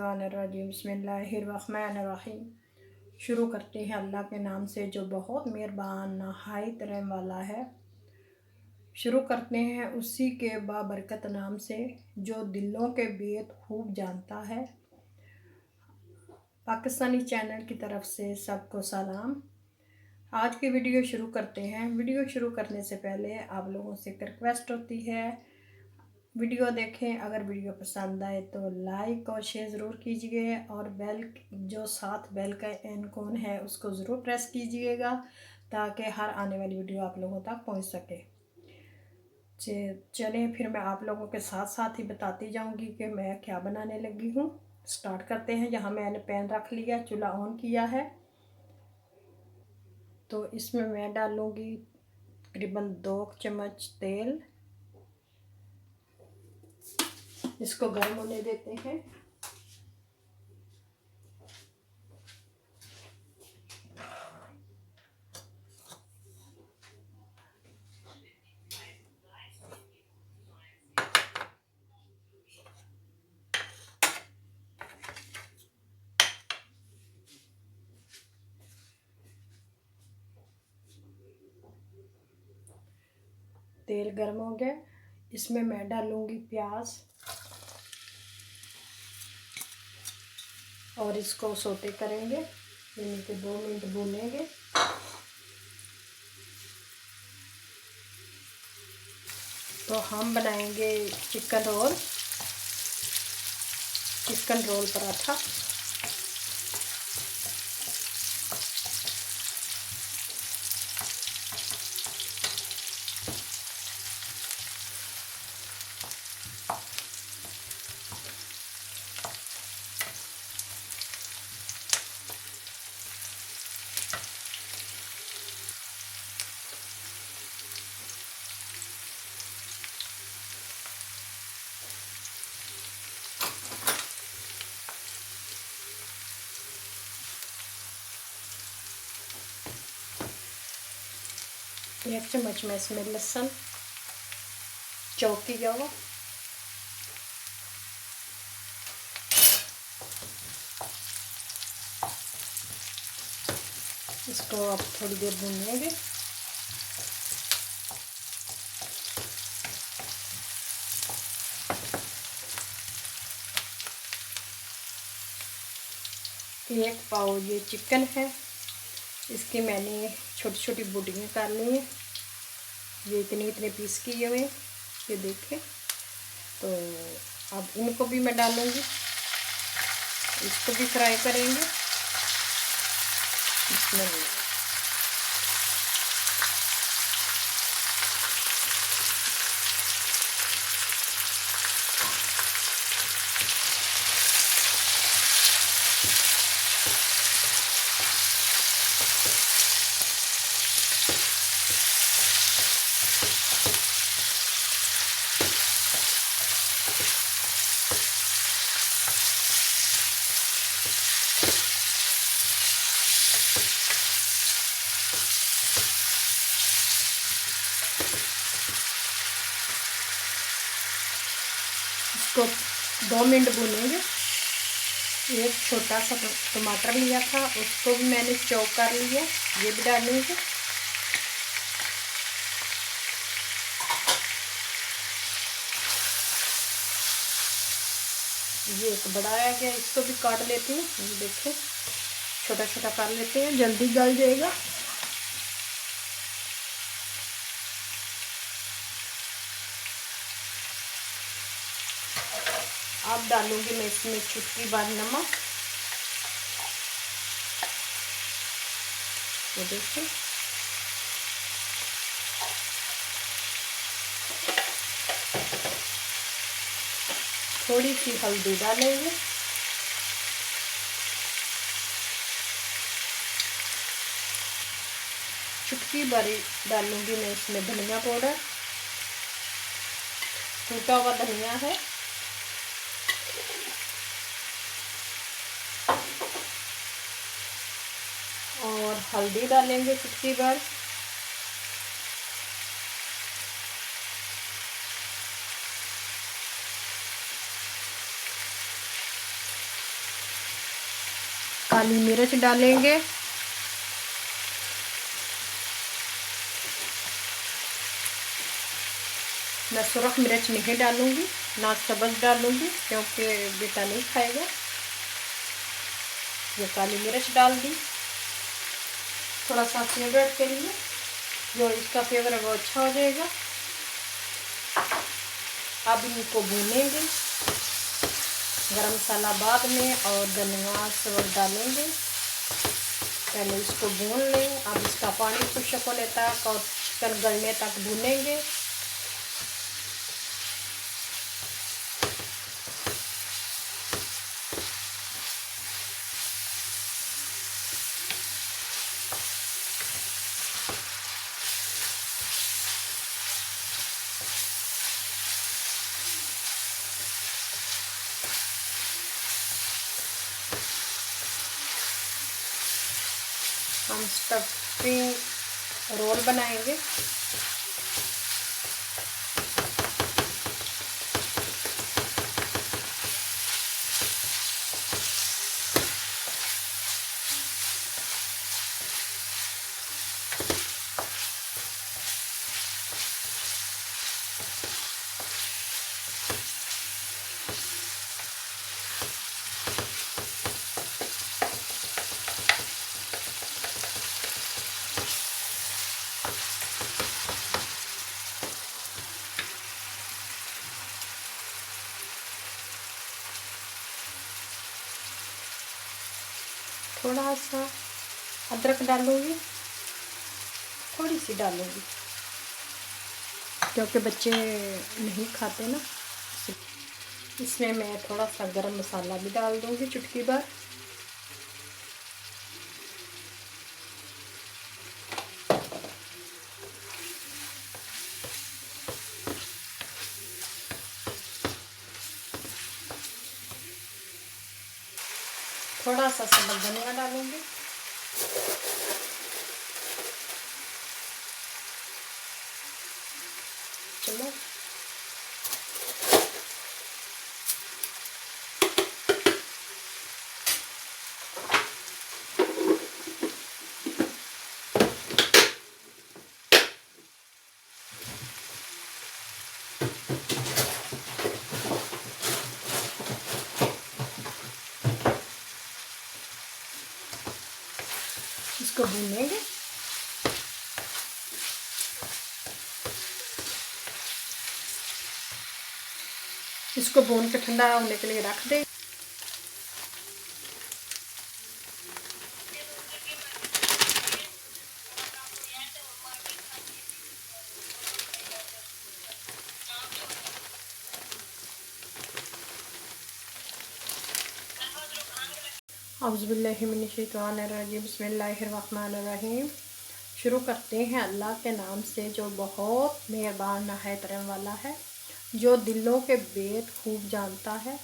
मिनश्शैतानिर्रजीम बिस्मिल्लाहिर्रहमानिर्रहीम। शुरू करते हैं अल्लाह के नाम से जो बहुत मेहरबान नहायत रहम वाला है। शुरू करते हैं उसी के बाबरकत नाम से जो दिलों के भेद खूब जानता है। पाकिस्तानी चैनल की तरफ से सबको सलाम। आज की वीडियो शुरू करते हैं। वीडियो शुरू करने से पहले आप लोगों से एक रिक्वेस्ट होती है, वीडियो देखें, अगर वीडियो पसंद आए तो लाइक और शेयर ज़रूर कीजिए और बेल जो साथ बेल का आइकॉन है उसको ज़रूर प्रेस कीजिएगा ताकि हर आने वाली वीडियो आप लोगों तक पहुंच सके। चलें फिर मैं आप लोगों के साथ साथ ही बताती जाऊंगी कि मैं क्या बनाने लगी हूँ। स्टार्ट करते हैं। यहाँ मैंने पैन रख लिया, चूल्हा ऑन किया है, तो इसमें मैं डालूँगी तकरीबन 2 चम्मच तेल। इसको गर्म होने देते हैं। तेल गर्म हो गया, इसमें मैं डालूंगी प्याज और इसको सोते करेंगे, यानी कि 2 मिनट भूनेंगे। तो हम बनाएंगे चिकन रोल पराठा। एक चम्मच में इसमें लहसुन चॉप किया हुआ, इसको अब थोड़ी देर भूनेंगे। एक पाव ये चिकन है, इसकी मैंने छोटी छोटी बूटियाँ कर ली हैं। ये इतने पीस किए हुए, ये देखें। तो अब इनको भी मैं डालूँगी, इसको भी फ्राई करेंगे। इसमें इसको 2 मिनट भूनेंगे। एक छोटा सा टमाटर लिया था, उसको भी मैंने चॉप कर लिया, ये भी डालेंगे। ये एक बड़ा आ गया, इसको भी काट लेती हूँ। ये देखें, छोटा छोटा कर लेते हैं, जल्दी गल जाएगा। अब डालूंगी मैं इसमें चुटकी भर नमक। ये देखिए, थोड़ी सी हल्दी डालेंगे, चुटकी भरी डालूंगी मैं इसमें धनिया पाउडर, टूटा हुआ धनिया है, और हल्दी डालेंगे चुटकी भर। काली मिर्च डालेंगे। मैं सुरख मिर्च नहीं डालूंगी, ना सब्ज़ डालूंगी, क्योंकि बेटा नहीं खाएगा। ये काली मिर्च डाल दी थोड़ा सा फ्लेवर के लिए, जो इसका फ्लेवर है वो अच्छा हो जाएगा। अब इनको भूनेंगे, गरम मसाला बाद में और धनिया सब डालेंगे। पहले इसको भून लें। अब इसका पानी खुश्क होने तक और चिकन गलने तक भूनेंगे। हम स्टफिंग रोल बनाएंगे। थोड़ा सा अदरक डालूंगी, थोड़ी सी डालूंगी, क्योंकि बच्चे नहीं खाते ना। इसमें मैं थोड़ा सा गरम मसाला भी डाल दूंगी, चुटकी भर। थोड़ा सा सब्ज़ धनिया डालूंगी। चलो इसको भूनेंगे। इसको भून के ठंडा होने के लिए रख दें। औज़ुबिल्लाहिमिनश्शैतानिर्रजीम, बिस्मिल्लाहिर्रहमानिर्रहीम। शुरू करते हैं अल्लाह के नाम से, जो बहुत मेहरबान नहायत रहम वाला है, जो दिलों के भेद खूब जानता है।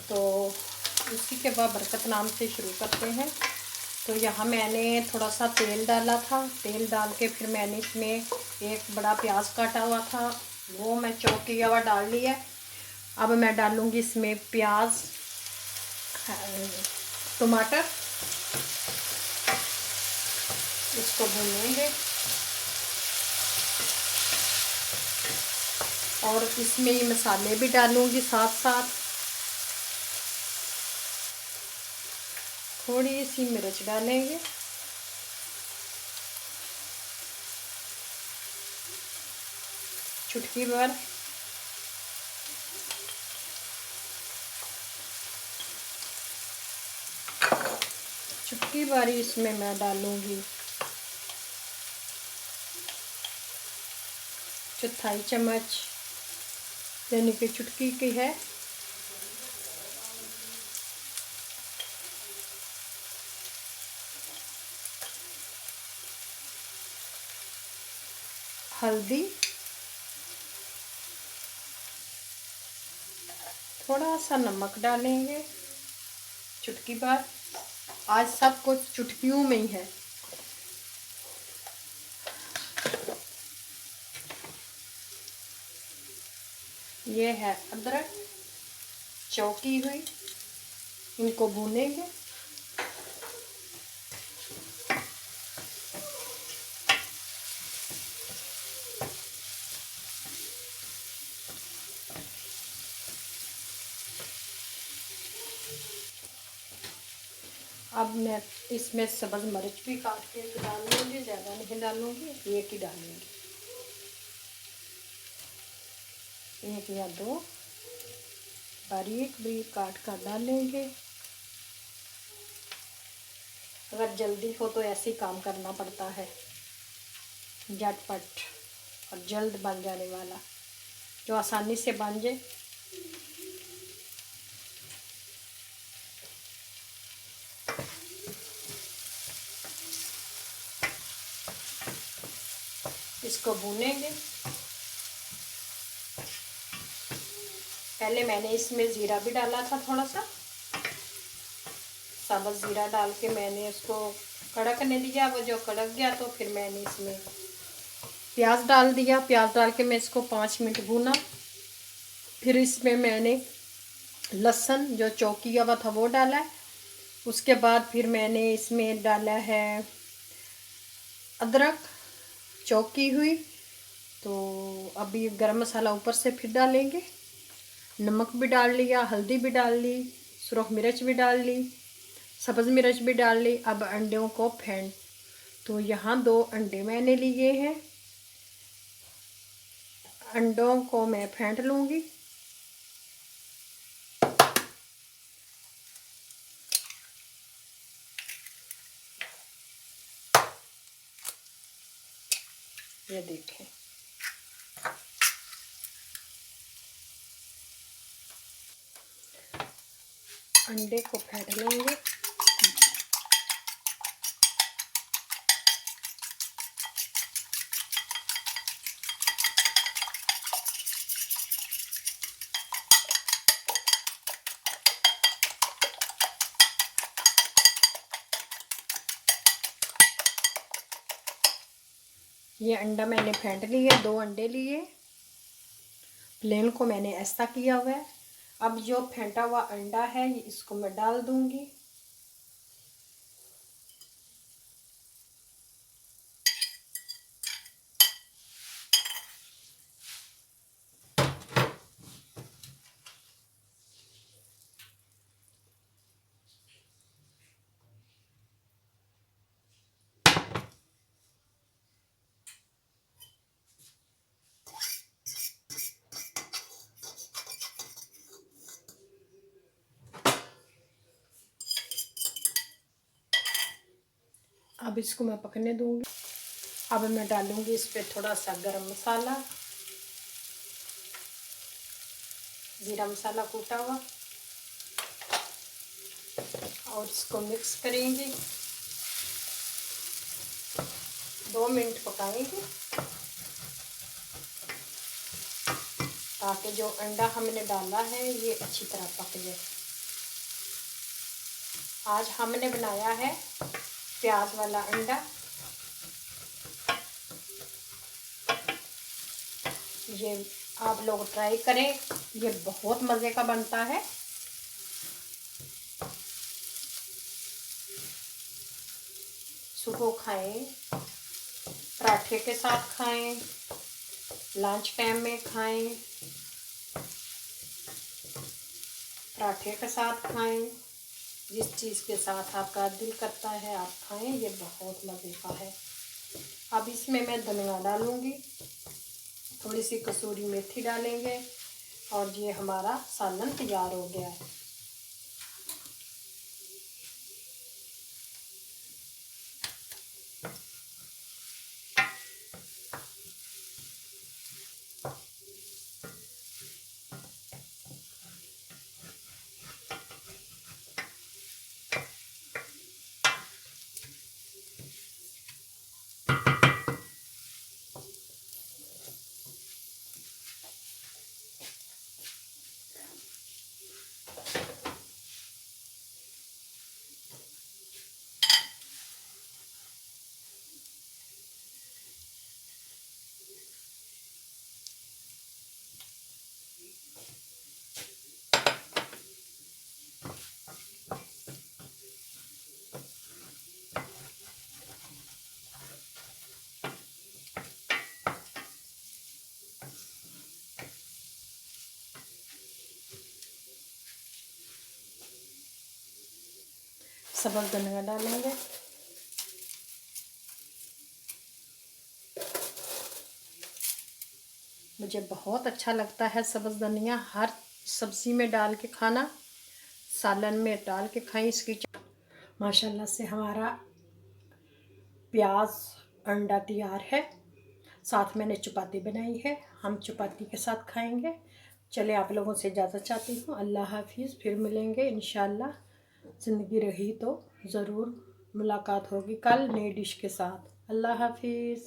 तो उसी के बाद बरकत नाम से शुरू करते हैं। तो यहाँ मैंने थोड़ा सा तेल डाला था। तेल डाल के फिर मैंने इसमें एक बड़ा प्याज काटा हुआ था, वो मैं चॉप किया हुआ डाल लिया। अब मैं डालूँगी इसमें प्याज, टमाटर। इसको भूनेंगे और इसमें ये मसाले भी डालूँगी साथ साथ। थोड़ी सी मिर्च डालेंगे, चुटकी भर। चुटकी भर इसमें मैं डालूँगी चौथाई चम्मच, यानी कि चुटकी की है, हल्दी। थोड़ा सा नमक डालेंगे, चुटकी भर। आज सब कुछ चुटकियों में ही है। ये है अदरक चौकी हुई, इनको भूनेंगे। अब मैं इसमें सब्ज़ मिर्च भी काट के डाल लूँगी, ज़्यादा नहीं डालूँगी, एक ही डालूँगी, एक या दो बारीक भी काट कर डालेंगे। अगर जल्दी हो तो ऐसे ही काम करना पड़ता है, झटपट और जल्द बन जाने वाला, जो आसानी से बन जाए। इसको भूनेंगे। पहले मैंने इसमें ज़ीरा भी डाला था, थोड़ा सा साबुत ज़ीरा डाल के मैंने उसको कड़कने दिया। वो जो कड़क गया तो फिर मैंने इसमें प्याज डाल दिया। प्याज डाल के मैं इसको 5 मिनट भूना। फिर इसमें मैंने लहसुन जो चॉप किया हुआ था वो डाला है। उसके बाद फिर मैंने इसमें डाला है अदरक चॉप की हुई। तो अभी गरम मसाला ऊपर से फिर डालेंगे। नमक भी डाल लिया, हल्दी भी डाल ली, सुरख मिर्च भी डाल ली, सब्ज़ मिर्च भी डाल ली। अब अंडों को फेंट, तो यहाँ 2 अंडे मैंने लिए हैं। अंडों को मैं फेंट लूँगी। ये देखें, अंडे को फेंट लेंगे। ये अंडा मैंने फेंट लिए, 2 अंडे लिए। प्लेन को मैंने ऐसा किया हुआ है। अब जो फेंटा हुआ अंडा है इसको मैं डाल दूंगी। अब इसको मैं पकने दूंगी। अब मैं डालूंगी इस पर थोड़ा सा गरम मसाला, जीरा मसाला कूटा हुआ, और इसको मिक्स करेंगे। 2 मिनट पकाएंगे ताकि जो अंडा हमने डाला है ये अच्छी तरह पक जाए। आज हमने बनाया है प्याज वाला अंडा। ये आप लोग ट्राई करें, ये बहुत मज़े का बनता है। सुबह खाएं, पराठे के साथ खाएं, लंच टाइम में खाएं, पराठे के साथ खाएं, जिस चीज़ के साथ आपका दिल करता है आप खाएं। ये बहुत मज़े का है। अब इसमें मैं धनिया डालूंगी, थोड़ी सी कसूरी मेथी डालेंगे, और ये हमारा सालन तैयार हो गया है। सब्ज़ धनिया डालेंगे। मुझे बहुत अच्छा लगता है सब्ज़ धनिया हर सब्ज़ी में डाल के खाना, सालन में डाल के खाएं इसकी। माशाल्लाह से हमारा प्याज अंडा तैयार है। साथ मैंने चपाती बनाई है, हम चपाती के साथ खाएंगे। चले आप लोगों से इजाज़त चाहती हूँ। अल्लाह हाफिज़। फिर मिलेंगे इंशाल्लाह, ज़िंदगी रही तो ज़रूर मुलाकात होगी कल नई डिश के साथ। अल्लाह हाफिज़।